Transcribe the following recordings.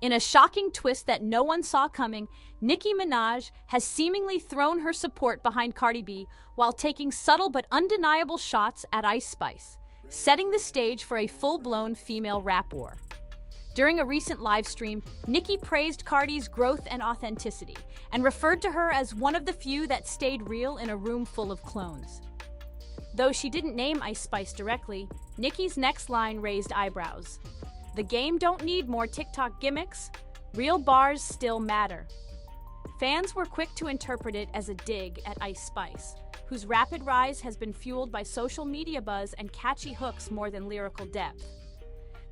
In a shocking twist that no one saw coming, Nicki Minaj has seemingly thrown her support behind Cardi B while taking subtle but undeniable shots at Ice Spice, setting the stage for a full-blown female rap war. During a recent live stream, Nicki praised Cardi's growth and authenticity and referred to her as one of the few that stayed real in a room full of clones. Though she didn't name Ice Spice directly, Nicki's next line raised eyebrows. The game don't need more TikTok gimmicks. Real bars still matter. Fans were quick to interpret it as a dig at Ice Spice, whose rapid rise has been fueled by social media buzz and catchy hooks more than lyrical depth.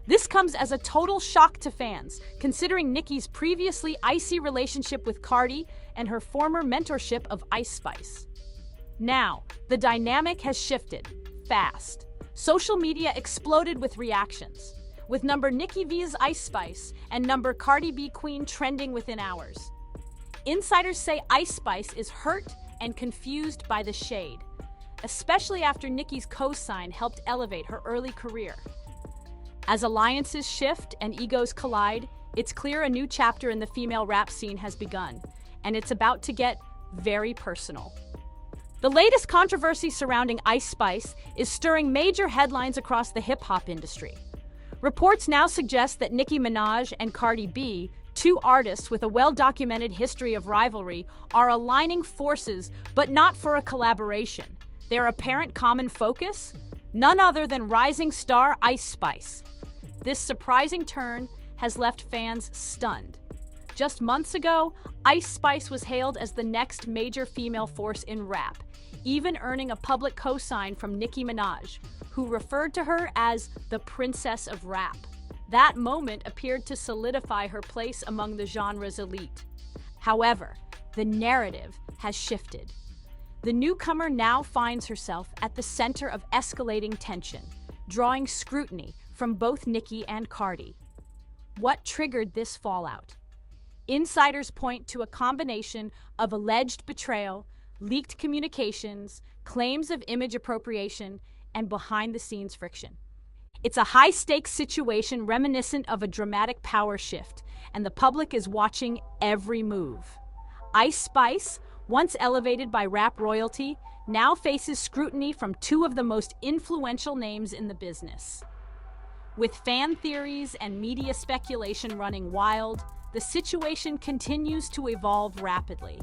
This comes as a total shock to fans, considering Nicki's previously icy relationship with Cardi and her former mentorship of Ice Spice. Now, the dynamic has shifted fast. Social media exploded with reactions, with number Nicki vs Ice Spice and number Cardi B Queen trending within hours. Insiders say Ice Spice is hurt and confused by the shade, especially after Nicki's co-sign helped elevate her early career. As alliances shift and egos collide, it's clear a new chapter in the female rap scene has begun, and it's about to get very personal. The latest controversy surrounding Ice Spice is stirring major headlines across the hip-hop industry. Reports now suggest that Nicki Minaj and Cardi B, two artists with a well-documented history of rivalry, are aligning forces, but not for a collaboration. Their apparent common focus? None other than rising star Ice Spice. This surprising turn has left fans stunned. Just months ago, Ice Spice was hailed as the next major female force in rap, even earning a public cosign from Nicki Minaj, who referred to her as the princess of rap. That moment appeared to solidify her place among the genre's elite. However, the narrative has shifted. The newcomer now finds herself at the center of escalating tension, drawing scrutiny from both Nicki and Cardi. What triggered this fallout? Insiders point to a combination of alleged betrayal, leaked communications, claims of image appropriation, and behind-the-scenes friction. It's a high-stakes situation reminiscent of a dramatic power shift, and the public is watching every move. Ice Spice, once elevated by rap royalty, now faces scrutiny from two of the most influential names in the business. With fan theories and media speculation running wild, the situation continues to evolve rapidly.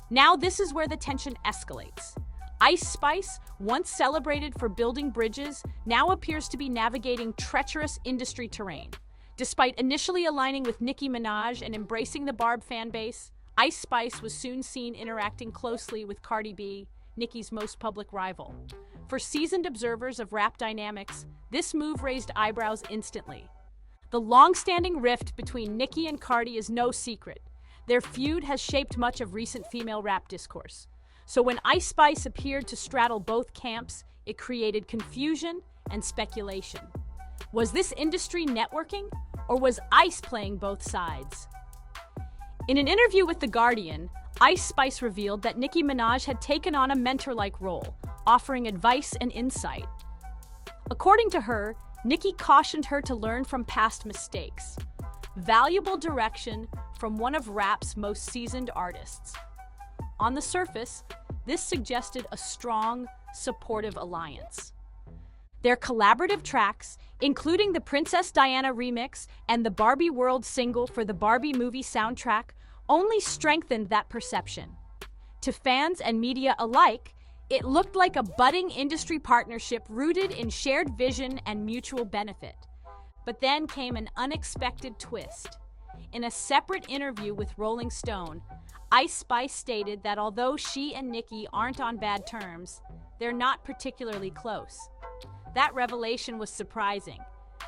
Now this is where the tension escalates. Ice Spice, once celebrated for building bridges, now appears to be navigating treacherous industry terrain. Despite initially aligning with Nicki Minaj and embracing the Barb fan base, Ice Spice was soon seen interacting closely with Cardi B, Nicki's most public rival. For seasoned observers of rap dynamics, this move raised eyebrows instantly. The long-standing rift between Nicki and Cardi is no secret. Their feud has shaped much of recent female rap discourse. So when Ice Spice appeared to straddle both camps, it created confusion and speculation. Was this industry networking, or was Ice playing both sides? In an interview with The Guardian, Ice Spice revealed that Nicki Minaj had taken on a mentor-like role, offering advice and insight. According to her, Nicki cautioned her to learn from past mistakes. Valuable direction from one of rap's most seasoned artists. On the surface, this suggested a strong, supportive alliance. Their collaborative tracks, including the Princess Diana remix and the Barbie World single for the Barbie movie soundtrack, only strengthened that perception. To fans and media alike, it looked like a budding industry partnership rooted in shared vision and mutual benefit. But then came an unexpected twist. In a separate interview with Rolling Stone, Ice Spice stated that although she and Nicki aren't on bad terms, they're not particularly close. That revelation was surprising,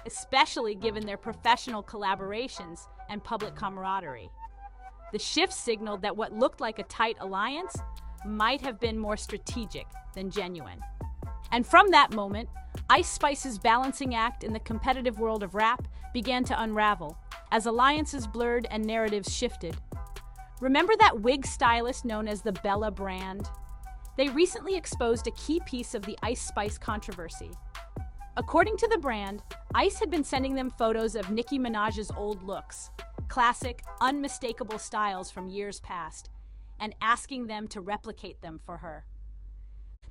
especially given their professional collaborations and public camaraderie. The shift signaled that what looked like a tight alliance might have been more strategic than genuine. And from that moment, Ice Spice's balancing act in the competitive world of rap began to unravel, as alliances blurred and narratives shifted. Remember that wig stylist known as the Bella brand? They recently exposed a key piece of the Ice Spice controversy. According to the brand, Ice had been sending them photos of Nicki Minaj's old looks, classic, unmistakable styles from years past, and asking them to replicate them for her.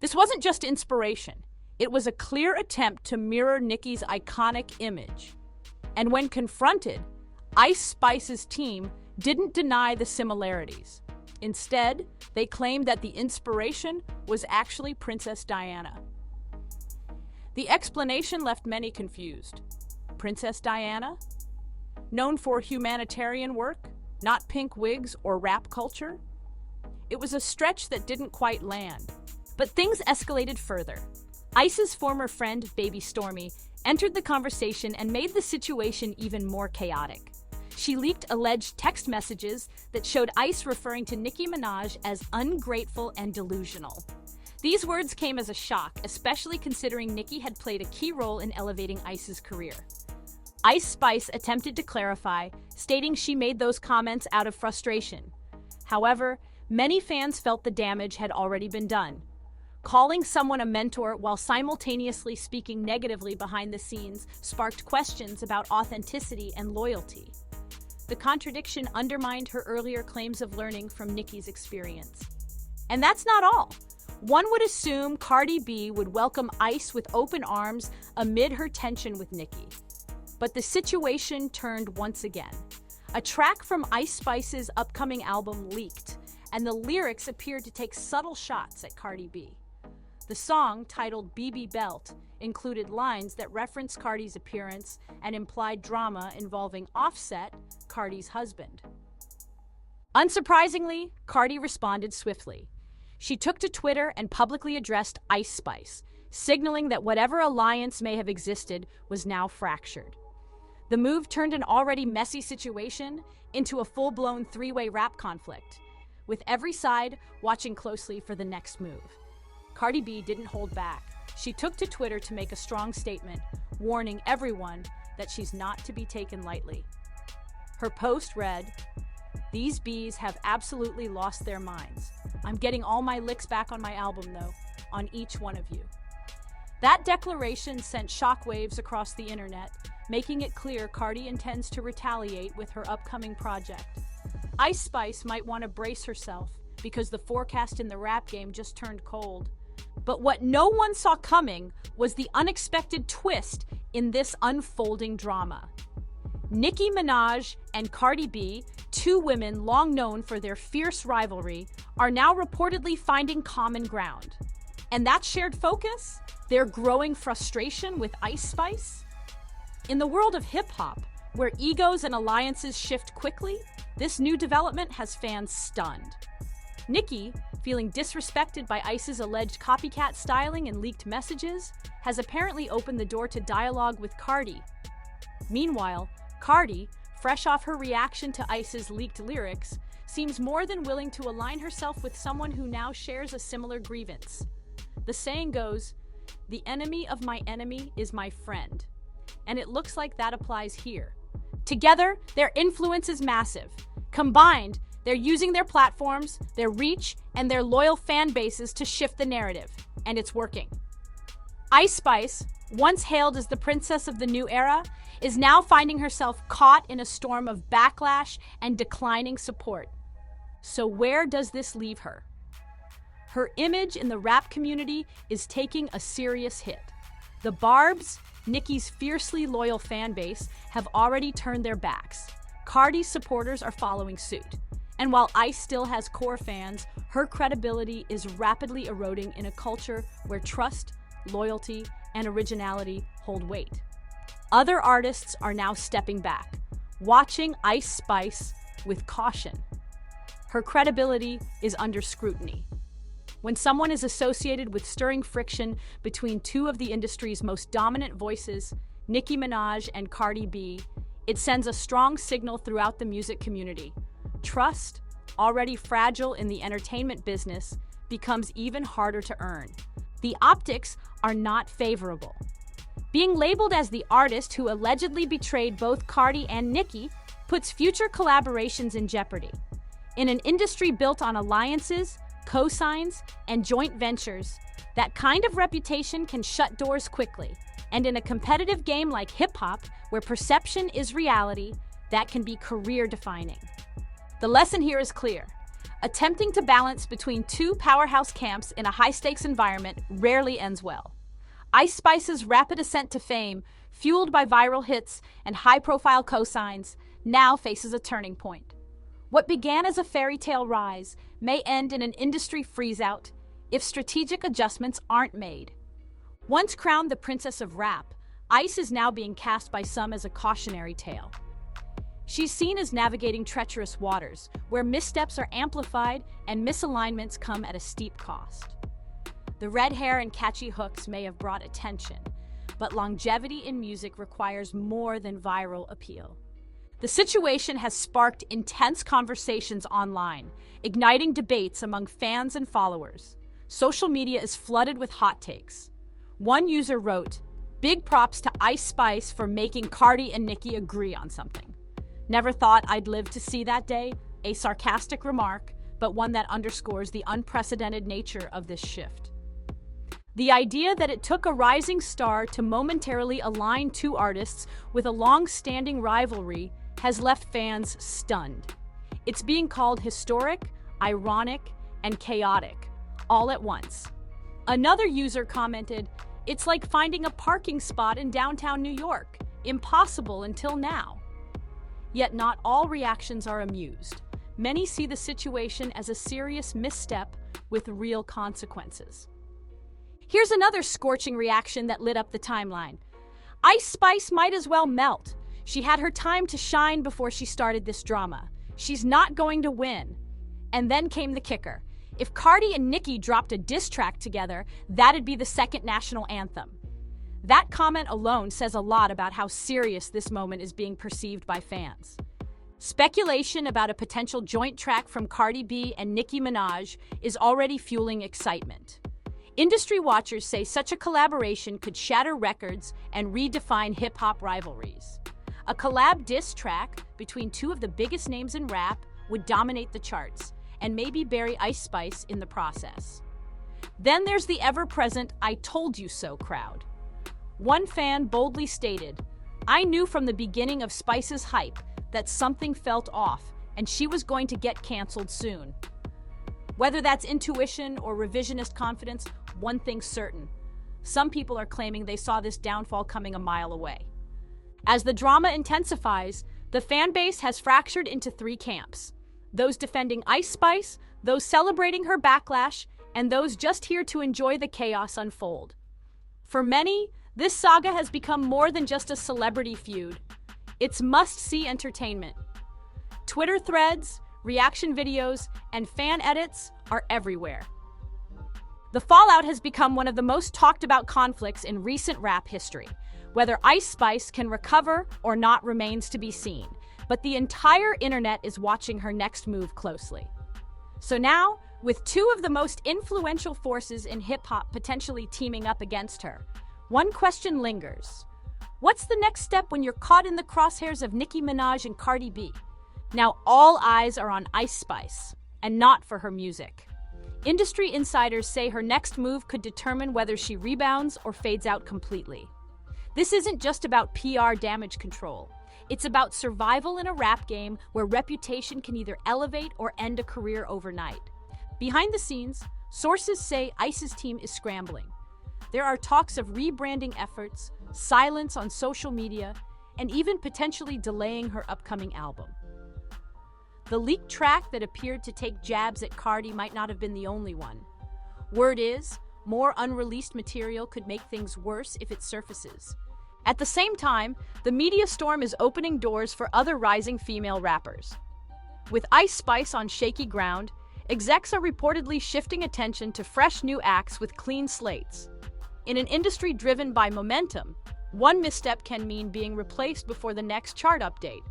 This wasn't just inspiration. It was a clear attempt to mirror Nicki's iconic image. And when confronted, Ice Spice's team didn't deny the similarities. Instead, they claimed that the inspiration was actually Princess Diana. The explanation left many confused. Princess Diana? Known for humanitarian work, not pink wigs or rap culture? It was a stretch that didn't quite land. But things escalated further. Ice's former friend, Baby Stormy, entered the conversation and made the situation even more chaotic. She leaked alleged text messages that showed Ice referring to Nicki Minaj as ungrateful and delusional. These words came as a shock, especially considering Nicki had played a key role in elevating Ice's career. Ice Spice attempted to clarify, stating she made those comments out of frustration. However, many fans felt the damage had already been done. Calling someone a mentor while simultaneously speaking negatively behind the scenes sparked questions about authenticity and loyalty. The contradiction undermined her earlier claims of learning from Nicki's experience. And that's not all. One would assume Cardi B would welcome Ice with open arms amid her tension with Nicki. But the situation turned once again. A track from Ice Spice's upcoming album leaked, and the lyrics appeared to take subtle shots at Cardi B. The song, titled BB Belt, included lines that referenced Cardi's appearance and implied drama involving Offset, Cardi's husband. Unsurprisingly, Cardi responded swiftly. She took to Twitter and publicly addressed Ice Spice, signaling that whatever alliance may have existed was now fractured. The move turned an already messy situation into a full-blown three-way rap conflict, with every side watching closely for the next move. Cardi B didn't hold back. She took to Twitter to make a strong statement, warning everyone that she's not to be taken lightly. Her post read, "These bees have absolutely lost their minds. I'm getting all my licks back on my album, though, on each one of you." That declaration sent shockwaves across the internet, making it clear Cardi intends to retaliate with her upcoming project. Ice Spice might want to brace herself because the forecast in the rap game just turned cold. But what no one saw coming was the unexpected twist in this unfolding drama. Nicki Minaj and Cardi B, two women long known for their fierce rivalry, are now reportedly finding common ground. And that shared focus? Their growing frustration with Ice Spice? In the world of hip-hop, where egos and alliances shift quickly, this new development has fans stunned. Nicki, feeling disrespected by Ice's alleged copycat styling and leaked messages, has apparently opened the door to dialogue with Cardi. Meanwhile, Cardi, fresh off her reaction to Ice's leaked lyrics, seems more than willing to align herself with someone who now shares a similar grievance. The saying goes, "The enemy of my enemy is my friend." And it looks like that applies here. Together, their influence is massive. Combined, they're using their platforms, their reach, and their loyal fan bases to shift the narrative. And it's working. Ice Spice, once hailed as the princess of the new era, is now finding herself caught in a storm of backlash and declining support. So where does this leave her? Her image in the rap community is taking a serious hit. The Barbs, Nicki's fiercely loyal fan base, have already turned their backs. Cardi's supporters are following suit. And while Ice still has core fans, her credibility is rapidly eroding in a culture where trust, loyalty, and originality hold weight. Other artists are now stepping back, watching Ice Spice with caution. Her credibility is under scrutiny. When someone is associated with stirring friction between two of the industry's most dominant voices, Nicki Minaj and Cardi B, it sends a strong signal throughout the music community. Trust, already fragile in the entertainment business, becomes even harder to earn. The optics are not favorable. Being labeled as the artist who allegedly betrayed both Cardi and Nicki puts future collaborations in jeopardy. In an industry built on alliances, cosigns, and joint ventures, that kind of reputation can shut doors quickly. And in a competitive game like hip-hop, where perception is reality, that can be career-defining. The lesson here is clear. Attempting to balance between two powerhouse camps in a high-stakes environment rarely ends well. Ice Spice's rapid ascent to fame, fueled by viral hits and high-profile cosigns, now faces a turning point. What began as a fairy tale rise may end in an industry freeze-out if strategic adjustments aren't made. Once crowned the Princess of Rap, Ice is now being cast by some as a cautionary tale. She's seen as navigating treacherous waters, where missteps are amplified and misalignments come at a steep cost. The red hair and catchy hooks may have brought attention, but longevity in music requires more than viral appeal. The situation has sparked intense conversations online, igniting debates among fans and followers. Social media is flooded with hot takes. One user wrote, "Big props to Ice Spice for making Cardi and Nicki agree on something. Never thought I'd live to see that day," a sarcastic remark, but one that underscores the unprecedented nature of this shift. The idea that it took a rising star to momentarily align two artists with a long-standing rivalry has left fans stunned. It's being called historic, ironic, and chaotic, all at once. Another user commented, "It's like finding a parking spot in downtown New York. Impossible until now." Yet not all reactions are amused. Many see the situation as a serious misstep with real consequences. Here's another scorching reaction that lit up the timeline. Ice Spice might as well melt. She had her time to shine before she started this drama. She's not going to win. And then came the kicker. If Cardi and Nicki dropped a diss track together, that'd be the second national anthem. That comment alone says a lot about how serious this moment is being perceived by fans. Speculation about a potential joint track from Cardi B and Nicki Minaj is already fueling excitement. Industry watchers say such a collaboration could shatter records and redefine hip-hop rivalries. A collab diss track between two of the biggest names in rap would dominate the charts and maybe bury Ice Spice in the process. Then there's the ever-present "I told you so" crowd. One fan boldly stated, "I knew from the beginning of Spice's hype that something felt off and she was going to get canceled soon." Whether that's intuition or revisionist confidence, one thing's certain. Some people are claiming they saw this downfall coming a mile away. As the drama intensifies, the fan base has fractured into three camps. Those defending Ice Spice, those celebrating her backlash, and those just here to enjoy the chaos unfold. For many, this saga has become more than just a celebrity feud. It's must-see entertainment. Twitter threads, reaction videos, and fan edits are everywhere. The fallout has become one of the most talked about conflicts in recent rap history. Whether Ice Spice can recover or not remains to be seen, but the entire internet is watching her next move closely. So now, with two of the most influential forces in hip-hop potentially teaming up against her, one question lingers. What's the next step when you're caught in the crosshairs of Nicki Minaj and Cardi B? Now all eyes are on Ice Spice, and not for her music. Industry insiders say her next move could determine whether she rebounds or fades out completely. This isn't just about PR damage control. It's about survival in a rap game where reputation can either elevate or end a career overnight. Behind the scenes, sources say Ice's team is scrambling. There are talks of rebranding efforts, silence on social media, and even potentially delaying her upcoming album. The leaked track that appeared to take jabs at Cardi might not have been the only one. Word is, more unreleased material could make things worse if it surfaces. At the same time, the media storm is opening doors for other rising female rappers. With Ice Spice on shaky ground, execs are reportedly shifting attention to fresh new acts with clean slates. In an industry driven by momentum, one misstep can mean being replaced before the next chart update.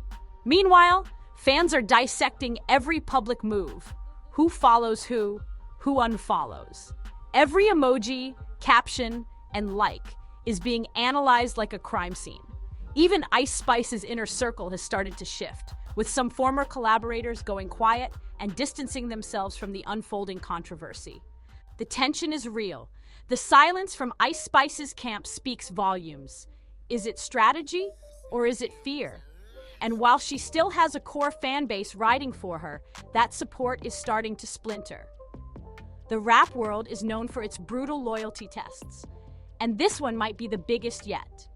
Meanwhile, fans are dissecting every public move. Who follows who unfollows. Every emoji, caption, and like is being analyzed like a crime scene. Even Ice Spice's inner circle has started to shift, with some former collaborators going quiet and distancing themselves from the unfolding controversy. The tension is real. The silence from Ice Spice's camp speaks volumes. Is it strategy or is it fear? And while she still has a core fan base riding for her, that support is starting to splinter. The rap world is known for its brutal loyalty tests, and this one might be the biggest yet.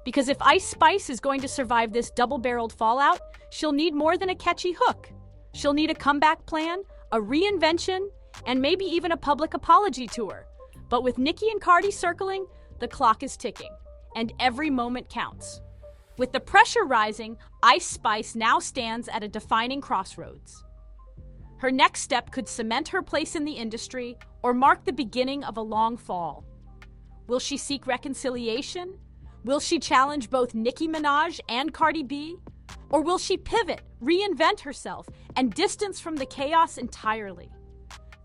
Because if Ice Spice is going to survive this double-barreled fallout, she'll need more than a catchy hook. She'll need a comeback plan, a reinvention, and maybe even a public apology tour. But with Nicki and Cardi circling, the clock is ticking, and every moment counts. With the pressure rising, Ice Spice now stands at a defining crossroads. Her next step could cement her place in the industry or mark the beginning of a long fall. Will she seek reconciliation? Will she challenge both Nicki Minaj and Cardi B? Or will she pivot, reinvent herself, and distance from the chaos entirely?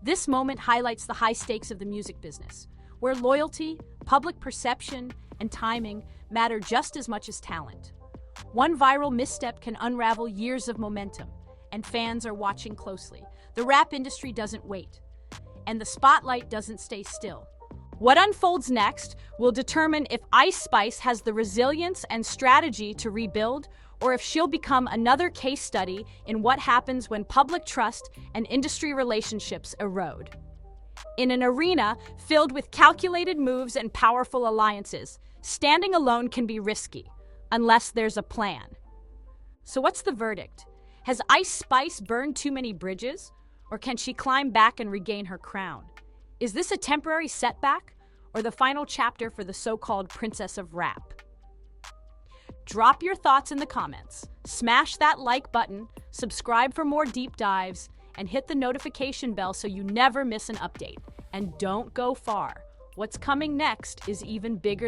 This moment highlights the high stakes of the music business, where loyalty, public perception, and timing matter just as much as talent. One viral misstep can unravel years of momentum, and fans are watching closely. The rap industry doesn't wait, and the spotlight doesn't stay still. What unfolds next will determine if Ice Spice has the resilience and strategy to rebuild, or if she'll become another case study in what happens when public trust and industry relationships erode. In an arena filled with calculated moves and powerful alliances, standing alone can be risky, unless there's a plan. So what's the verdict? Has Ice Spice burned too many bridges, or can she climb back and regain her crown? Is this a temporary setback, or the final chapter for the so-called Princess of Rap? Drop your thoughts in the comments, smash that like button, subscribe for more deep dives, and hit the notification bell so you never miss an update. And don't go far. What's coming next is even bigger than